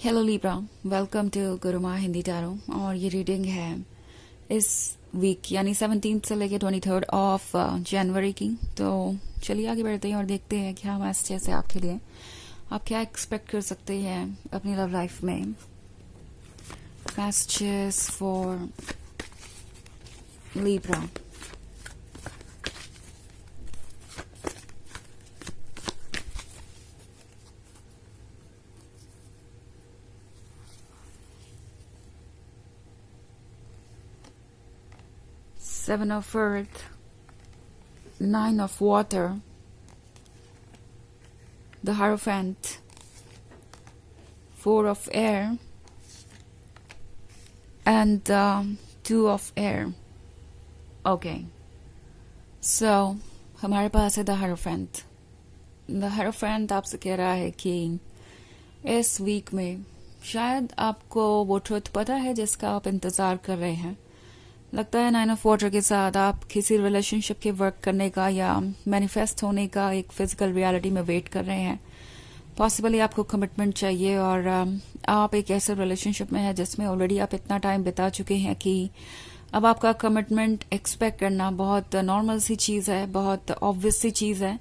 Hello Libra, welcome to Guruma Hindi tarot. और ये reading है इस वीक यानी 17 से लेके 23 ऑफ जनवरी की। तो चलिए आगे बढ़ते हैं और देखते हैं क्या मैसेजेस है आपके लिए। आप क्या एक्सपेक्ट कर सकते हैं अपनी लव लाइफ में। Messages for Libra. Seven of Earth, Nine of Water, the Hierophant, Four of Air, and Two of Air. Okay. So, हमारे पास है द Hierophant. द Hierophant आपसे कह रहा है कि इस वीक में शायद आपको वो ट्रुथ पता है जिसका आप इंतज़ार कर रहे हैं। लगता है 9 ऑफ वाटर के साथ आप किसी रिलेशनशिप के वर्क करने का या मैनिफेस्ट होने का एक फिजिकल रियलिटी में वेट कर रहे हैं। पॉसिबली आपको कमिटमेंट चाहिए और आप एक ऐसे रिलेशनशिप में है जिसमें ऑलरेडी आप इतना टाइम बिता चुके हैं कि अब आपका कमिटमेंट एक्सपेक्ट करना बहुत नॉर्मल सी चीज़ है, बहुत ऑब्वियस सी चीज़ है।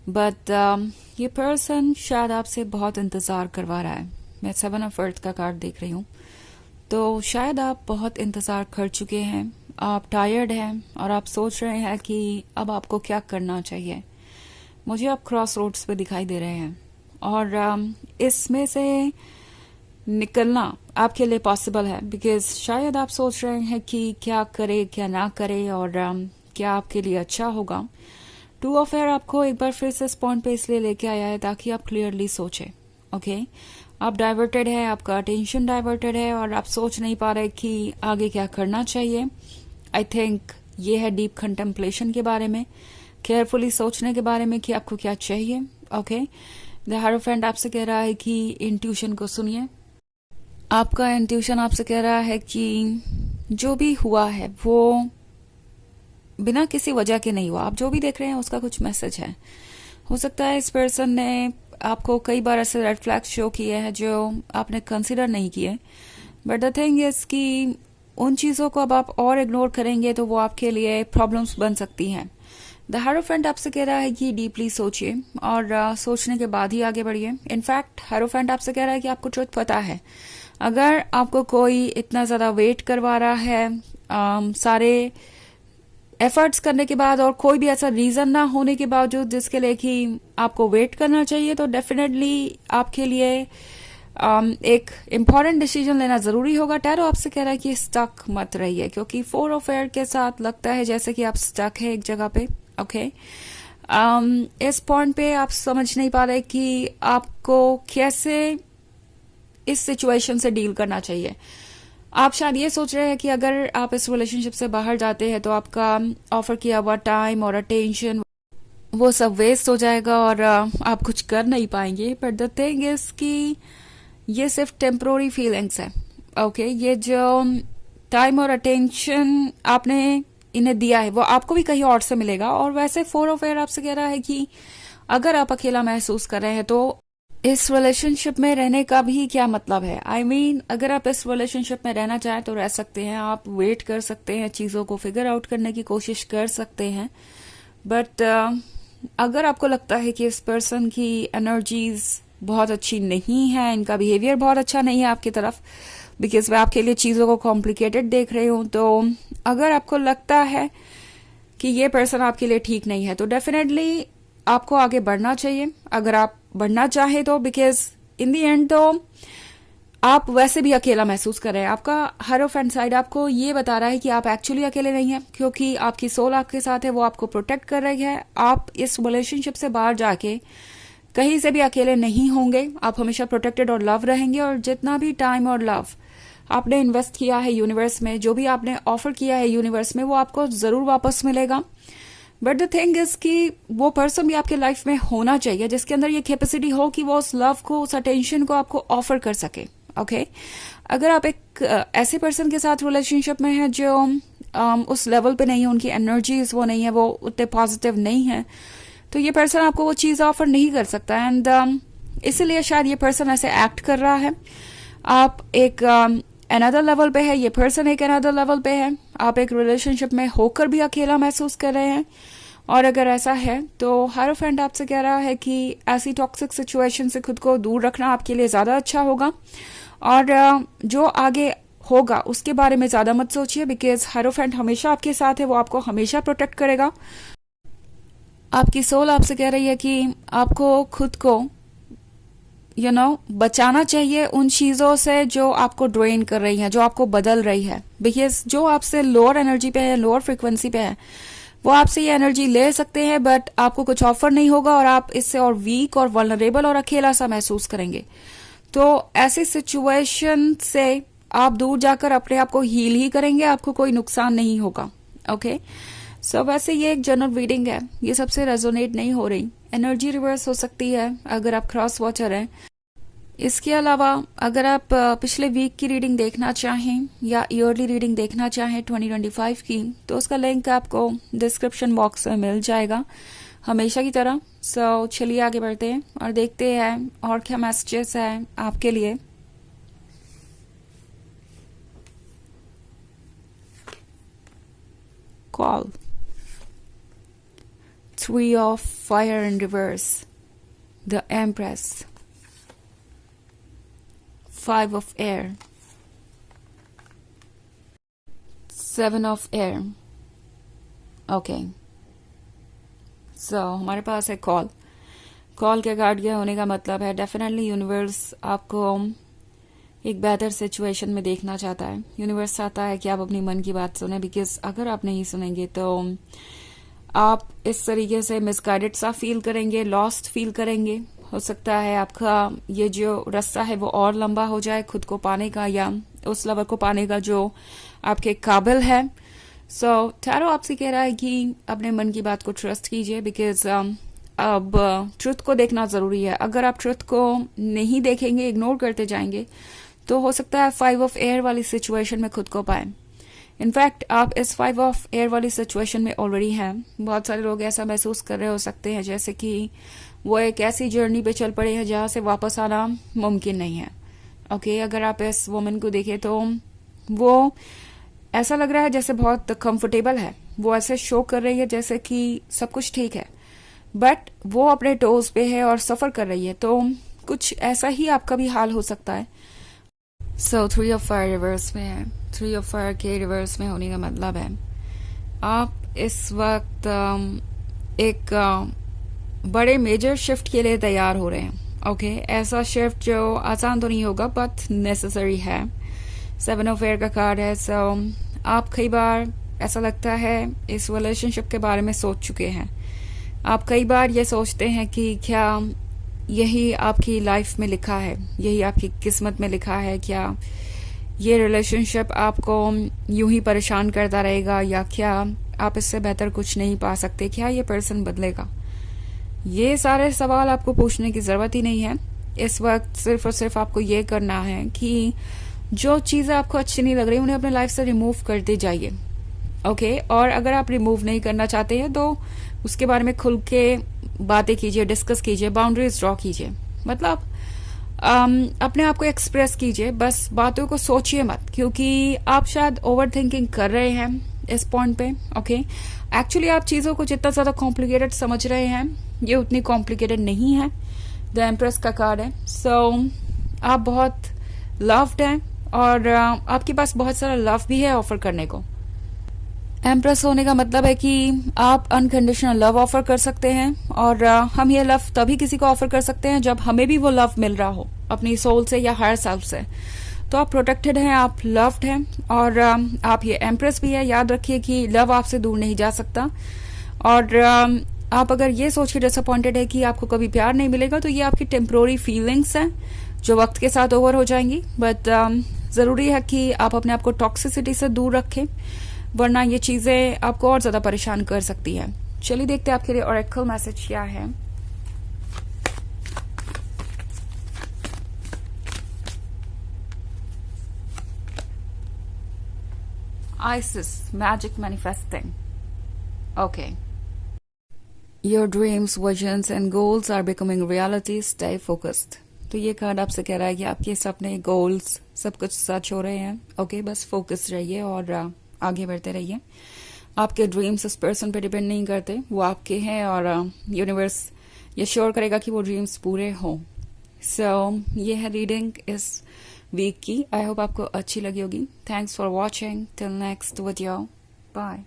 बट ये पर्सन शायद आपसे बहुत इंतज़ार करवा रहा है। मैं 7 ऑफ अर्थ का कार्ड देख रही हूँ। तो शायद आप बहुत इंतज़ार कर चुके हैं, आप टायर्ड हैं और आप सोच रहे हैं कि अब आपको क्या करना चाहिए। मुझे आप क्रॉस रोड्स पे दिखाई दे रहे हैं और इसमें से निकलना आपके लिए पॉसिबल है बिकॉज शायद आप सोच रहे हैं कि क्या करे क्या ना करे और क्या आपके लिए अच्छा होगा। 2 ऑफ एयर आपको एक बार फिर से इस पॉइंट पे इसलिए लेके आया है ताकि आप क्लियरली सोचें। ओके आप डाइवर्टेड है, आपका अटेंशन डाइवर्टेड है और आप सोच नहीं पा रहे कि आगे क्या करना चाहिए। आई थिंक ये है डीप कंटेम्पलेशन के बारे में, केयरफुली सोचने के बारे में कि आपको क्या चाहिए। ओके द हायरोफेंट आपसे कह रहा है कि इंट्यूशन को सुनिए। आपका इंट्यूशन आपसे कह रहा है कि जो भी हुआ है वो बिना किसी वजह के नहीं हुआ। आप जो भी देख रहे हैं उसका कुछ मैसेज है। हो सकता है इस पर्सन ने आपको कई बार ऐसे रेड फ्लैग्स शो किए हैं जो आपने कंसिडर नहीं किए। बट द थिंग इज कि उन चीज़ों को अब आप और इग्नोर करेंगे तो वो आपके लिए प्रॉब्लम्स बन सकती हैं। द हायरोफेंट आपसे कह रहा है कि डीपली सोचिए और सोचने के बाद ही आगे बढ़िए। इनफैक्ट हायरोफेंट आपसे कह रहा है कि आपको ट्रुथ पता है। अगर आपको कोई इतना ज़्यादा वेट करवा रहा है सारे एफर्ट्स करने के बाद और कोई भी ऐसा रीजन ना होने के बावजूद जिसके लिए कि आपको वेट करना चाहिए, तो डेफिनेटली आपके लिए एक इम्पॉर्टेंट डिसीजन लेना जरूरी होगा। टैरो आपसे कह रहा है कि स्टक मत रहिए क्योंकि 4 ऑफ एयर के साथ लगता है जैसे कि आप स्टक है एक जगह पे। ओके इस पॉइंट पे आप समझ नहीं पा रहे कि आपको कैसे इस सिचुएशन से डील करना चाहिए। आप शायद ये सोच रहे हैं कि अगर आप इस रिलेशनशिप से बाहर जाते हैं तो आपका ऑफर किया हुआ टाइम और अटेंशन वो सब वेस्ट हो जाएगा और आप कुछ कर नहीं पाएंगे। बट द थिंग इज कि ये सिर्फ टेम्पोररी फीलिंग्स है। ओके ये जो टाइम और अटेंशन आपने इन्हें दिया है वो आपको भी कहीं और से मिलेगा। और वैसे 4 ऑफ एयर आपसे कह रहा है कि अगर आप अकेला महसूस कर रहे हैं तो इस रिलेशनशिप में रहने का भी क्या मतलब है। आई मीन अगर आप इस रिलेशनशिप में रहना चाहें तो रह सकते हैं, आप वेट कर सकते हैं, चीज़ों को फिगर आउट करने की कोशिश कर सकते हैं। बट अगर आपको लगता है कि इस पर्सन की एनर्जीज बहुत अच्छी नहीं है, इनका बिहेवियर बहुत अच्छा नहीं है आपकी तरफ बिकॉज मैं आपके लिए चीज़ों को कॉम्प्लिकेटेड देख रही हूँ, तो अगर आपको लगता है कि ये पर्सन आपके लिए ठीक नहीं है तो डेफिनेटली आपको आगे बढ़ना चाहिए अगर आप बढ़ना चाहे तो। बिकॉज इन दी एंड तो आप वैसे भी अकेला महसूस कर रहे हैं। आपका हायरोफेंट साइड आपको ये बता रहा है कि आप एक्चुअली अकेले नहीं हैं क्योंकि आपकी सोल आपके साथ है, वो आपको प्रोटेक्ट कर रही है। आप इस रिलेशनशिप से बाहर जाके कहीं से भी अकेले नहीं होंगे, आप हमेशा प्रोटेक्टेड और लव रहेंगे। और जितना भी टाइम और लव आपने इन्वेस्ट किया है यूनिवर्स में, जो भी आपने ऑफर किया है यूनिवर्स में, वो आपको जरूर वापस मिलेगा। बट द थिंग इज कि वो पर्सन भी आपके लाइफ में होना चाहिए जिसके अंदर ये कैपेसिटी हो कि वो उस लव को, उस अटेंशन को आपको ऑफर कर सके। ओके अगर आप एक ऐसे पर्सन के साथ रिलेशनशिप में है जो उस लेवल पे नहीं है, उनकी एनर्जीज वो नहीं है, वो उतने पॉजिटिव नहीं है, तो ये पर्सन आपको वो चीज़ ऑफर नहीं कर सकता। एंड इसीलिए शायद ये पर्सन ऐसे एक्ट कर रहा है। आप एक अनदर लेवल पे है, ये पर्सन एक अनदर लेवल पे है। आप एक रिलेशनशिप में होकर भी अकेला महसूस कर रहे हैं, और अगर ऐसा है तो हायरोफेंट आपसे कह रहा है कि ऐसी टॉक्सिक सिचुएशन से खुद को दूर रखना आपके लिए ज़्यादा अच्छा होगा, और जो आगे होगा उसके बारे में ज़्यादा मत सोचिए, बिकॉज हायरोफेंट हमेशा आपके साथ है, वो आपको हमेशा प्रोटेक्ट करेगा। आपकी सोल आपसे कह रही है कि आपको खुद को बचाना चाहिए उन चीज़ों से जो आपको ड्रेन कर रही हैं, जो आपको बदल रही है। बिकॉज जो आपसे लोअर एनर्जी पे है, लोअर फ्रिक्वेंसी पे है, वो आपसे ये एनर्जी ले सकते हैं, बट आपको कुछ ऑफर नहीं होगा, और आप इससे और वीक और वल्नरेबल और अकेला सा महसूस करेंगे। तो ऐसी सिचुएशन से आप दूर जाकर अपने आप को हील ही करेंगे, आपको कोई नुकसान नहीं होगा। ओके, सो वैसे ये एक जनरल रीडिंग है, ये सबसे रेजोनेट नहीं हो रही। एनर्जी रिवर्स हो सकती है अगर आप क्रॉस वॉचर हैं। इसके अलावा अगर आप पिछले वीक की रीडिंग देखना चाहें या ईयरली रीडिंग देखना चाहें 2025 की, तो उसका लिंक आपको डिस्क्रिप्शन बॉक्स में मिल जाएगा हमेशा की तरह। सो चलिए आगे बढ़ते हैं और देखते हैं और क्या मैसेजेस हैं आपके लिए। Call, 3 of fire in reverse, the Empress, 5 of air, 7 of air. Okay, सो हमारे पास है कॉल। कॉल के कार्ड के होने का मतलब है डेफिनेटली यूनिवर्स आपको एक बेहतर सिचुएशन में देखना चाहता है। यूनिवर्स चाहता है कि आप अपनी मन की बात सुने, बिकॉज अगर आप नहीं सुनेंगे तो आप इस तरीके से मिसगाइडेड सा फील करेंगे, लॉस्ट फील करेंगे। हो सकता है आपका ये जो रास्ता है वो और लंबा हो जाए खुद को पाने का, या उस लेवल को पाने का जो आपके काबिल है। सो टैरो आपसे कह रहा है कि अपने मन की बात को ट्रस्ट कीजिए, बिकॉज अब ट्रुथ को देखना जरूरी है। अगर आप ट्रुथ को नहीं देखेंगे, इग्नोर करते जाएंगे, तो हो सकता है 5 of air वाली सिचुएशन में खुद को पाए। इनफैक्ट आप इस 5 of air वाली सिचुएशन में ऑलरेडी हैं। बहुत सारे लोग ऐसा महसूस कर रहे हो सकते हैं जैसे कि वो एक ऐसी जर्नी पे चल पड़े हैं जहाँ से वापस आना मुमकिन नहीं है। ओके, अगर आप इस वुमन को देखें तो वो ऐसा लग रहा है जैसे बहुत कंफर्टेबल है। वो ऐसे शो कर रही है जैसे कि सब कुछ ठीक है, बट वो अपने टोज पे है और सफर कर रही है। तो कुछ ऐसा ही आपका भी हाल हो सकता है। सो 3 of fire रिवर्स में है। 3 of fire के रिवर्स में होने का मतलब है आप इस वक्त एक बड़े मेजर शिफ्ट के लिए तैयार हो रहे हैं। ओके, ऐसा शिफ्ट जो आसान तो नहीं होगा बट नेसेसरी है। 7 of air का कार्ड है। सो आप कई बार ऐसा लगता है इस रिलेशनशिप के बारे में सोच चुके हैं। आप कई बार ये सोचते हैं कि क्या यही आपकी लाइफ में लिखा है, यही आपकी किस्मत में लिखा है, क्या ये रिलेशनशिप आपको यूं ही परेशान करता रहेगा, या क्या आप इससे बेहतर कुछ नहीं पा सकते, क्या ये पर्सन बदलेगा। ये सारे सवाल आपको पूछने की जरूरत ही नहीं है। इस वक्त सिर्फ और सिर्फ आपको ये करना है कि जो चीजें आपको अच्छी नहीं लग रही उन्हें अपने लाइफ से रिमूव करते जाइए। ओके, और अगर आप रिमूव नहीं करना चाहते हैं तो उसके बारे में खुल के बातें कीजिए, डिस्कस कीजिए, बाउंड्रीज ड्रॉ कीजिए। मतलब अपने आप को एक्सप्रेस कीजिए, बस बातों को सोचिए मत, क्योंकि आप शायद ओवर थिंकिंग कर रहे हैं इस पॉइंट पे। ओके, एक्चुअली आप चीजों को जितना ज्यादा कॉम्प्लिकेटेड समझ रहे हैं ये उतनी कॉम्प्लिकेटेड नहीं है। द एम्प्रेस का कार्ड है। सो आप बहुत लव्ड हैं और आपके पास बहुत सारा लव भी है ऑफर करने को। एम्प्रेस होने का मतलब है कि आप अनकंडीशनल लव ऑफर कर सकते हैं, और हम ये लव तभी किसी को ऑफर कर सकते हैं जब हमें भी वो लव मिल रहा हो अपनी सोल से या हायर सेल्फ से। तो आप प्रोटेक्टेड हैं, आप लव्ड हैं, और आप ये एम्प्रेस भी है। याद रखिए कि लव आपसे दूर नहीं जा सकता। और आप अगर ये सोच के डिसअपॉइंटेड है कि आपको कभी प्यार नहीं मिलेगा, तो ये आपकी टेम्पोररी फीलिंग्स हैं जो वक्त के साथ ओवर हो जाएंगी। बट जरूरी है कि आप अपने आप को टॉक्सिसिटी से दूर रखें, वरना ये चीजें आपको और ज्यादा परेशान कर सकती है। चलिए देखते हैं आपके लिए ऑरेकल मैसेज क्या है। Isis, magic manifesting. Okay, your dreams, visions and goals are becoming reality, stay focused. तो ये कार्ड आपसे कह रहा है कि आपके सपने, गोल्स सब कुछ सच हो रहे हैं। ओके, बस फोकस रहिए और आगे बढ़ते रहिए। आपके ड्रीम्स उस पर्सन पे डिपेंड नहीं करते, वो आपके हैं और यूनिवर्स ये श्योर करेगा कि वो ड्रीम्स पूरे हों। सो ये है रीडिंग इस वीक की। आई होप आपको अच्छी लगी होगी। Thanks for watching. Till next video, bye.